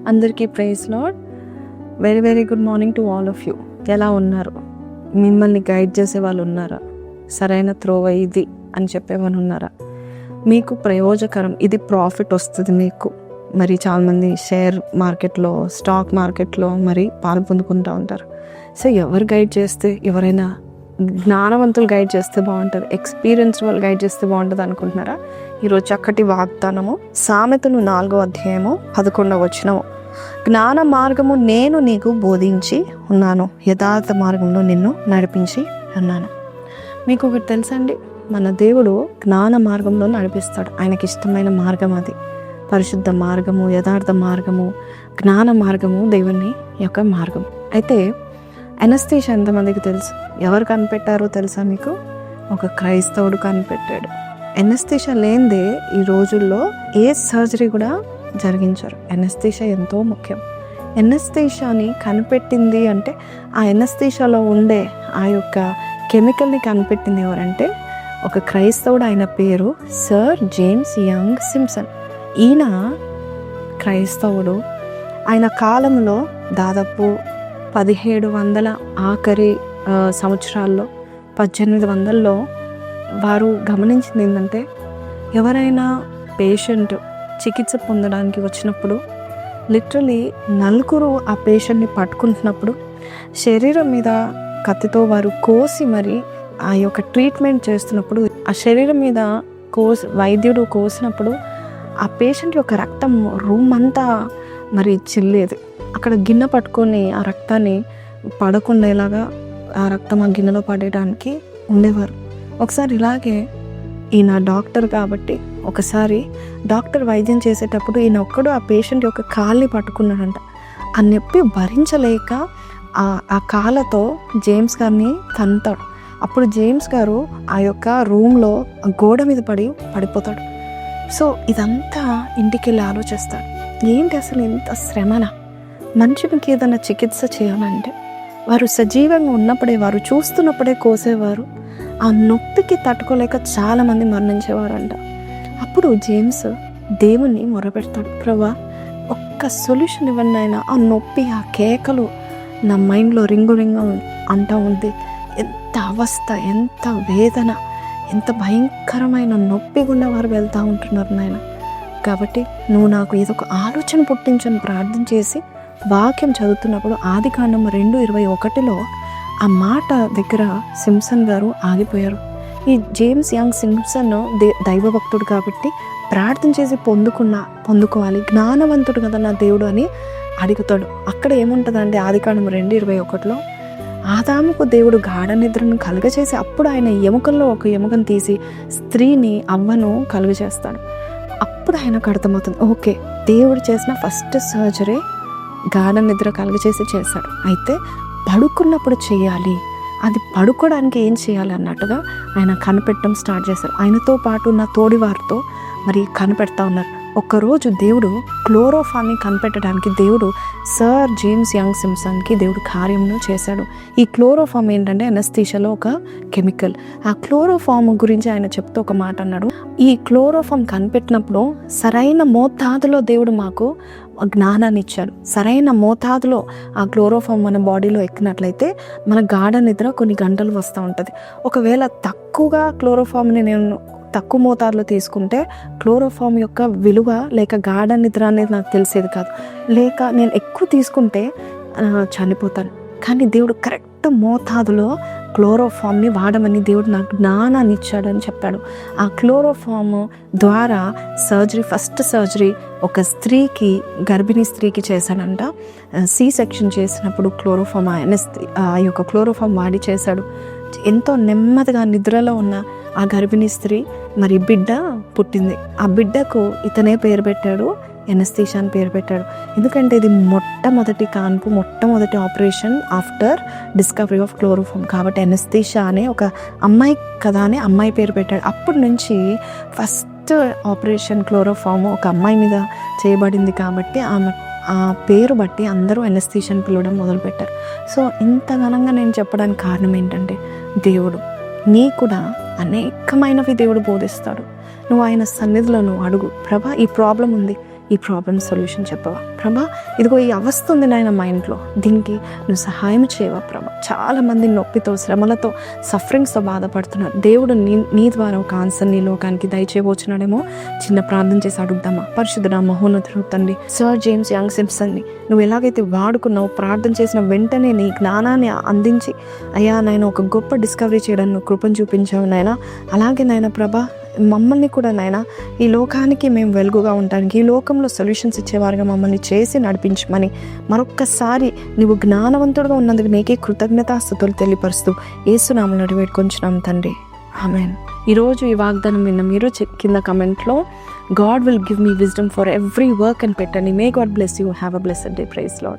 అందరికీ praise lord. Very very good morning to all of you. ఎలా ఉన్నారు? మిమ్మల్ని గైడ్ చేసే వాళ్ళు ఉన్నారా? సరైన త్రోవ ఇది అని చెప్పేవాళ్ళు ఉన్నారా? మీకు ప్రయోజకరం, ఇది ప్రాఫిట్ వస్తుంది మీకు. మరి చాలామంది షేర్ మార్కెట్లో, స్టాక్ మార్కెట్లో మరి పాలు పొందుకుంటూ ఉంటారు. సో ఎవరు గైడ్ చేస్తే, ఎవరైనా జ్ఞానవంతులు గైడ్ చేస్తే బాగుంటుంది, ఎక్స్పీరియన్స్ వాళ్ళు గైడ్ చేస్తే బాగుంటుంది అనుకుంటున్నారా? ఈరోజు చక్కటి వాగ్దానము, సామెతలు 4వ అధ్యాయము 11వ వచనము. జ్ఞాన మార్గము నేను నీకు బోధించి ఉన్నాను, యథార్థ మార్గంలో నిన్ను నడిపించి ఉన్నాను. మీకు ఒకటి తెలుసండి, మన దేవుడు జ్ఞాన మార్గంలో నడిపిస్తాడు. ఆయనకి ఇష్టమైన మార్గం అది. పరిశుద్ధ మార్గము, యథార్థ మార్గము, జ్ఞాన మార్గము దేవుని యొక్క మార్గం. అయితే ఎనస్థీషియా ఎంతమందికి తెలుసు? ఎవరు కనిపెట్టారో తెలుసా మీకు? ఒక క్రైస్తవుడు కనిపెట్టాడు. ఎనస్థీషియా లేనిదే ఈ రోజుల్లో ఏ సర్జరీ కూడా జరిగించరు. ఎనస్థీషియా ఎంతో ముఖ్యం. ఎనస్థీషియాని కనిపెట్టింది అంటే, ఆ ఎనస్థీషియాలో ఉండే ఆ యొక్క కెమికల్ని కనిపెట్టింది ఎవరంటే ఒక క్రైస్తవుడు. ఆయన పేరు సర్ జేమ్స్ యంగ్ సింప్సన్. ఈయన క్రైస్తవుడు. ఆయన కాలంలో దాదాపు 1700 ఆఖరి సంవత్సరాల్లో, 1800లో వారు గమనించింది ఏంటంటే, ఎవరైనా పేషెంట్ చికిత్స పొందడానికి వచ్చినప్పుడు లిటరలీ నలుగురు ఆ పేషెంట్ని పట్టుకుంటున్నప్పుడు శరీరం మీద కత్తితో వారు కోసి మరి ఆ యొక్క ట్రీట్మెంట్ చేస్తున్నప్పుడు, ఆ శరీరం మీద వైద్యుడు కోసినప్పుడు ఆ పేషెంట్ యొక్క రక్తం రూమ్ అంతా మరి చిల్లేది. అక్కడ గిన్నె పట్టుకొని ఆ రక్తాన్ని పడకుండేలాగా ఆ రక్తం ఆ గిన్నెలో పడేయడానికి ఉండేవారు. ఒకసారి ఇలాగే ఈయన డాక్టర్ కాబట్టి, ఒకసారి డాక్టర్ వైద్యం చేసేటప్పుడు ఈయన ఒక్కడు ఆ పేషెంట్ యొక్క కాళ్ళని పట్టుకున్నాడంట. ఆ నొప్పి భరించలేక ఆ కాళ్ళతో జేమ్స్ గారిని తంతాడు. అప్పుడు జేమ్స్ గారు ఆ యొక్క రూమ్లో గోడ మీద పడిపోతాడు. సో ఇదంతా ఇంటికి వెళ్ళి ఆలోచిస్తాడు, ఏంటి అసలు ఇంత శ్రమన? మనిషికి ఏదైనా చికిత్స చేయాలంటే వారు సజీవంగా ఉన్నప్పుడే, వారు చూస్తున్నప్పుడే కోసేవారు. ఆ నొప్పికి తట్టుకోలేక చాలామంది మరణించేవారంట. అప్పుడు జేమ్స్ దేవుణ్ణి మొరపెడతాడు, ప్రభా ఒక్క సొల్యూషన్ ఇవ్వండి ఆయన. ఆ నొప్పి, ఆ కేకలు నా మైండ్లో రింగు అంటూ ఉంది. ఎంత అవస్థ, ఎంత వేదన, ఎంత భయంకరమైన నొప్పి గుండా వారు వెళ్తూ ఉంటున్నారు నాయన. కాబట్టి నువ్వు నాకు ఏదో ఒక ఆలోచన పుట్టించని ప్రార్థన చేసి వాక్యం చదువుతున్నప్పుడు ఆదికాండం 2:21లో ఆ మాట దగ్గర సింప్సన్ గారు ఆగిపోయారు. ఈ జేమ్స్ యంగ్ సింప్సన్ దైవభక్తుడు కాబట్టి ప్రార్థన చేసి పొందుకోవాలి, జ్ఞానవంతుడు కదా నా దేవుడు అని అడుగుతాడు. అక్కడ ఏముంటుందంటే ఆదికాండం 2:21లో ఆదాముకు దేవుడు గాఢ నిద్రను కలుగచేసి అప్పుడు ఆయన ఎముకల్లో ఒక ఎముకను తీసి స్త్రీని, అవ్వను కలుగచేస్తాడు. అప్పుడు ఆయనకు అర్థమవుతుంది, ఓకే దేవుడు చేసిన ఫస్ట్ సర్జరీ గాఢ నిద్ర కలుగచేసి చేశాడు. అయితే పడుకున్నప్పుడు చేయాలి, అది పడుకోవడానికి ఏం చేయాలి అన్నట్టుగా ఆయన కనిపెట్టడం స్టార్ట్ చేశారు. ఆయనతో పాటు ఉన్న తోడి వారితో మరి కనిపెడతా ఉన్నారు. ఒక్కరోజు దేవుడు క్లోరోఫామ్ని కనిపెట్టడానికి దేవుడు సర్ జేమ్స్ యంగ్ సింప్సన్కి దేవుడు కార్యమును చేశాడు. ఈ క్లోరోఫామ్ ఏంటంటే ఎనస్థీషియాలో ఒక కెమికల్. ఆ క్లోరోఫామ్ గురించి ఆయన చెప్తూ ఒక మాట అన్నాడు, ఈ క్లోరోఫామ్ కనిపెట్టినప్పుడు సరైన మోతాదులో దేవుడు మాకు జ్ఞానాన్ని ఇచ్చాడు. సరైన మోతాదులో ఆ క్లోరోఫామ్ మన బాడీలో ఎక్కినట్లయితే మన గాఢ నిద్ర కొన్ని గంటలు వస్తూ ఉంటుంది. ఒకవేళ తక్కువగా క్లోరోఫామ్ని నేను తక్కువ మోతాదులో తీసుకుంటే క్లోరోఫామ్ యొక్క విలువ లేక గాఢ నిద్ర అనేది నాకు తెలిసేది కాదు. లేక నేను ఎక్కువ తీసుకుంటే చనిపోతాను. కానీ దేవుడు కరెక్ట్ మోతాదులో క్లోరోఫామ్ని వాడమని దేవుడు నాకు జ్ఞానాన్ని ఇచ్చాడని చెప్పాడు. ఆ క్లోరోఫామ్ ద్వారా ఫస్ట్ సర్జరీ ఒక స్త్రీకి, గర్భిణీ స్త్రీకి చేశాడంట. సి సెక్షన్ చేసినప్పుడు క్లోరోఫామ్ ఆ యొక్క క్లోరోఫామ్ వాడి చేశాడు. ఎంతో నెమ్మదిగా నిద్రలో ఉన్న ఆ గర్భిణీ స్త్రీ మరి బిడ్డ పుట్టింది. ఆ బిడ్డకు ఇతనే పేరు పెట్టాడు, ఎనస్థీషియా అని పేరు పెట్టాడు. ఎందుకంటే ఇది మొట్టమొదటి కాన్పు, మొట్టమొదటి operation after discovery of chloroform. కాబట్టి ఎనస్థీషియా అనే ఒక అమ్మాయి కదా అని అమ్మాయి పేరు పెట్టాడు. అప్పటి నుంచి ఫస్ట్ ఆపరేషన్ క్లోరోఫామ్ ఒక అమ్మాయి మీద చేయబడింది కాబట్టి ఆ పేరు బట్టి అందరూ ఎనస్థీషియాని పిలవడం మొదలుపెట్టారు. సో ఇంత ఘనంగా నేను చెప్పడానికి కారణం ఏంటంటే, దేవుడు నీ కూడా అనేకమైనవి దేవుడు బోధిస్తాడు. నువ్వు ఆయన సన్నిధిలో నువ్వు అడుగు, ప్రభా ఈ ప్రాబ్లం ఉంది, ఈ ప్రాబ్లమ్ సొల్యూషన్ చెప్పవా ప్రభా, ఇదిగో ఈ అవస్థ ఉంది నాయన మా ఇంట్లో, దీనికి నువ్వు సహాయం చేయవా ప్రభా. చాలామంది నొప్పితో, శ్రమలతో, సఫరింగ్స్తో బాధపడుతున్నారు. దేవుడు నీ ద్వారా ఒక ఆన్సర్ నీ లోకానికి దయచేయబోచున్నాడేమో. చిన్న ప్రార్థన చేసి అడుగుదామా. పరిశుద్ధుడా మహోన్నతుడు తండ్రి, సర్ జేమ్స్ యంగ్ సింప్సన్ని నువ్వు ఎలాగైతే వాడుకున్నావు, ప్రార్థన చేసిన వెంటనే నీ జ్ఞానాన్ని అందించి అయ్యా నాయన ఒక గొప్ప డిస్కవరీ చేయడానికి నువ్వు కృపను చూపించావు నాయన. అలాగే నాయన ప్రభా, మమ్మల్ని కూడా నాయన ఈ లోకానికి మేము వెలుగుగా ఉండడానికి, ఈ లోకంలో సొల్యూషన్స్ ఇచ్చేవారుగా మమ్మల్ని చేసి నడిపించమని మరొక్కసారి నువ్వు జ్ఞానవంతుడుగా ఉన్నందుకు నీకే కృతజ్ఞతాస్తుతులు తెలియపరుస్తూ యేసునామములో అడిగి వేడుకొంచున్నాం తండ్రి, ఆమేన్. ఈరోజు ఈ వాగ్దానం విన్న మీరు కింద కమెంట్లో God will give me wisdom for every work అని పెట్టండి. May God bless you. Have a blessed day. Praise lord.